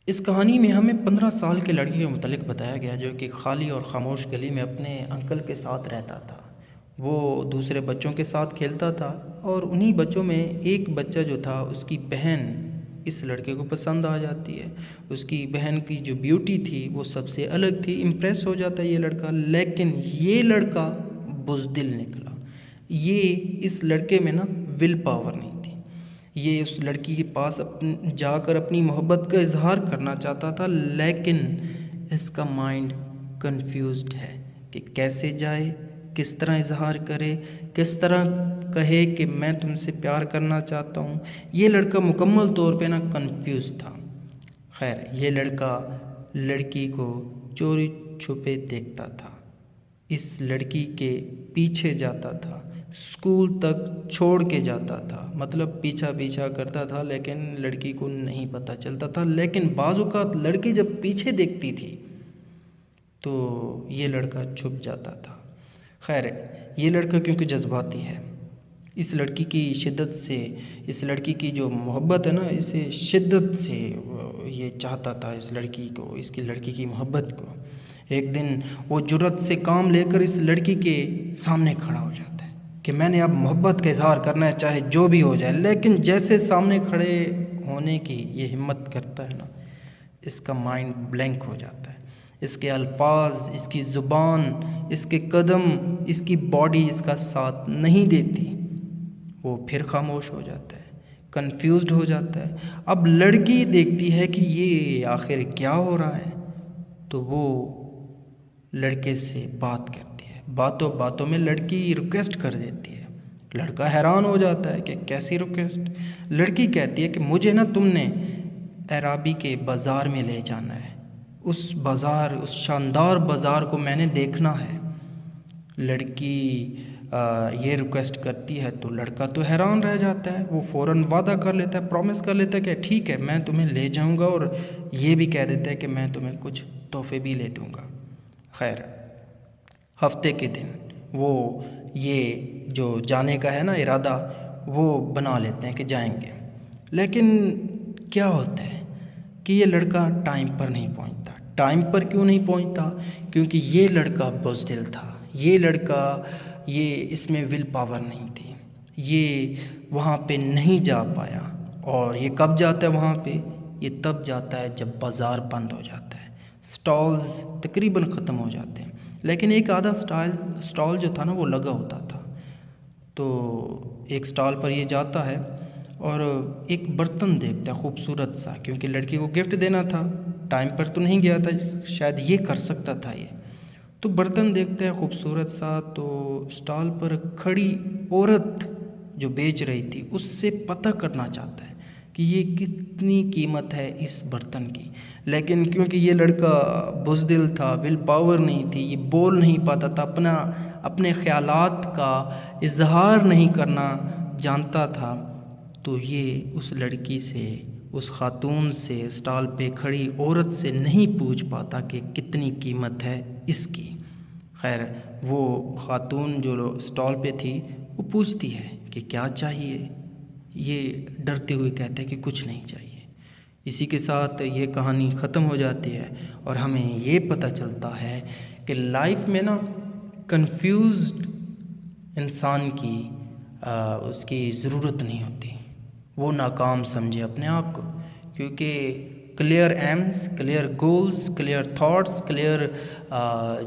اس کہانی میں ہمیں 15 سال کے لڑکی کے متعلق بتایا گیا جو کہ خالی اور خاموش گلی میں اپنے انکل کے ساتھ رہتا تھا۔ وہ دوسرے بچوں کے ساتھ کھیلتا تھا اور انہی بچوں میں ایک بچہ جو تھا اس کی بہن اس لڑکے کو پسند آ جاتی ہے۔ اس کی بہن کی جو بیوٹی تھی وہ سب سے الگ تھی، امپریس ہو جاتا ہے یہ لڑکا، لیکن یہ لڑکا بزدل نکلا۔ یہ اس لڑکے میں نا ول پاور نہیں تھی۔ یہ اس لڑکی کے پاس جا کر اپنی محبت کا اظہار کرنا چاہتا تھا، لیکن اس کا مائنڈ کنفیوزڈ ہے کہ کیسے جائے، کس طرح اظہار کرے، کس طرح کہے کہ میں تم سے پیار کرنا چاہتا ہوں۔ یہ لڑکا مکمل طور پہ نا کنفیوز تھا۔ خیر، یہ لڑکا لڑکی کو چوری چھپے دیکھتا تھا، اس لڑکی کے پیچھے جاتا تھا، اسکول تک چھوڑ کے جاتا تھا، مطلب پیچھا کرتا تھا، لیکن لڑکی کو نہیں پتہ چلتا تھا۔ لیکن بعض اوقات لڑکی جب پیچھے دیکھتی تھی تو یہ لڑکا چھپ جاتا تھا۔ خیر، یہ لڑکا کیونکہ جذباتی ہے، اس لڑکی کی شدت سے، اس لڑکی کی جو محبت ہے نا، اسے شدت سے یہ چاہتا تھا، اس لڑکی کو، اس کی لڑکی کی محبت کو۔ ایک دن وہ جرأت سے کام لے کر اس لڑکی کے سامنے کھڑا ہو جاتا ہے کہ میں نے اب محبت کا اظہار کرنا ہے، چاہے جو بھی ہو جائے۔ لیکن جیسے سامنے کھڑے ہونے کی یہ ہمت کرتا ہے نا، اس کا مائنڈ بلینک ہو جاتا ہے۔ اس کے الفاظ، اس کی زبان، اس کے قدم، اس کی باڈی اس کا ساتھ نہیں دیتی۔ وہ پھر خاموش ہو جاتا ہے، کنفیوزڈ ہو جاتا ہے۔ اب لڑکی دیکھتی ہے کہ یہ آخر کیا ہو رہا ہے، تو وہ لڑکے سے بات کرتی ہے۔ باتوں میں لڑکی ریکویسٹ کر دیتی ہے۔ لڑکا حیران ہو جاتا ہے کہ کیسی ریکویسٹ؟ لڑکی کہتی ہے کہ مجھے نا تم نے عرابی کے بازار میں لے جانا ہے، اس بازار، اس شاندار بازار کو میں نے دیکھنا ہے۔ لڑکی یہ ریکویسٹ کرتی ہے تو لڑکا تو حیران رہ جاتا ہے۔ وہ فوراً وعدہ کر لیتا ہے، پرومس کر لیتا ہے کہ ٹھیک ہے میں تمہیں لے جاؤں گا، اور یہ بھی کہہ دیتا ہے کہ میں تمہیں کچھ تحفے بھی لے دوں گا۔ خیر، ہفتے کے دن وہ یہ جو جانے کا ہے نا ارادہ، وہ بنا لیتے ہیں کہ جائیں گے۔ لیکن کیا ہوتا ہے کہ یہ لڑکا ٹائم پر نہیں پہنچتا۔ ٹائم پر کیوں نہیں پہنچتا؟ کیونکہ یہ لڑکا بزدل تھا، یہ لڑکا، یہ اس میں ول پاور نہیں تھی، یہ وہاں پہ نہیں جا پایا۔ اور یہ کب جاتا ہے وہاں پہ؟ یہ تب جاتا ہے جب بازار بند ہو جاتا ہے، سٹالز تقریباً ختم ہو جاتے ہیں، لیکن ایک آدھا سٹال جو تھا نا وہ لگا ہوتا تھا۔ تو ایک سٹال پر یہ جاتا ہے اور ایک برتن دیکھتا ہے خوبصورت سا، کیونکہ لڑکی کو گفٹ دینا تھا، ٹائم پر تو نہیں گیا تھا، شاید یہ کر سکتا تھا یہ۔ تو برتن دیکھتا ہے خوبصورت سا، تو سٹال پر کھڑی عورت جو بیچ رہی تھی اس سے پتہ کرنا چاہتا ہے کہ یہ کتنی قیمت ہے اس برتن کی۔ لیکن کیونکہ یہ لڑکا بزدل تھا، ول پاور نہیں تھی، یہ بول نہیں پاتا تھا، اپنے خیالات کا اظہار نہیں کرنا جانتا تھا، تو یہ اس لڑکی سے، اس خاتون سے، سٹال پہ کھڑی عورت سے نہیں پوچھ پاتا کہ کتنی قیمت ہے اس کی۔ خیر، وہ خاتون جو سٹال پہ تھی وہ پوچھتی ہے کہ کیا چاہیے؟ یہ ڈرتے ہوئے کہتے ہیں کہ کچھ نہیں چاہیے۔ اسی کے ساتھ یہ کہانی ختم ہو جاتی ہے، اور ہمیں یہ پتہ چلتا ہے کہ لائف میں نا کنفیوزڈ انسان کی اس کی ضرورت نہیں ہوتی، وہ ناکام سمجھے اپنے آپ کو، کیونکہ clear aims, clear goals, clear thoughts, clear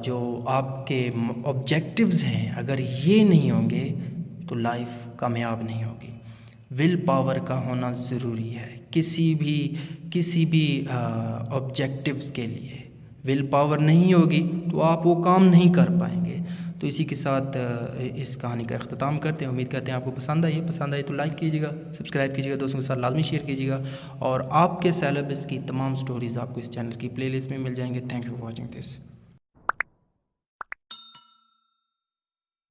جو آپ کے آبجیکٹیوز ہیں، اگر یہ نہیں ہوں گے تو لائف کامیاب نہیں ہوگی۔ ول پاور کا ہونا ضروری ہے کسی بھی آبجیکٹیوز کے لیے۔ ول پاور نہیں ہوگی تو آپ وہ کام نہیں کر پائیں گے۔ تو اسی کے ساتھ اس کہانی کا اختتام کرتے ہیں۔ امید کرتے ہیں آپ کو پسند آئی تو لائک کیجیے گا، سبسکرائب کیجیے گا، دوستوں کے ساتھ لازمی شیئر کیجیے گا، اور آپ کے سیلیبس کی تمام سٹوریز آپ کو اس چینل کی پلے لسٹ میں مل جائیں گے۔ Thank you for watching this.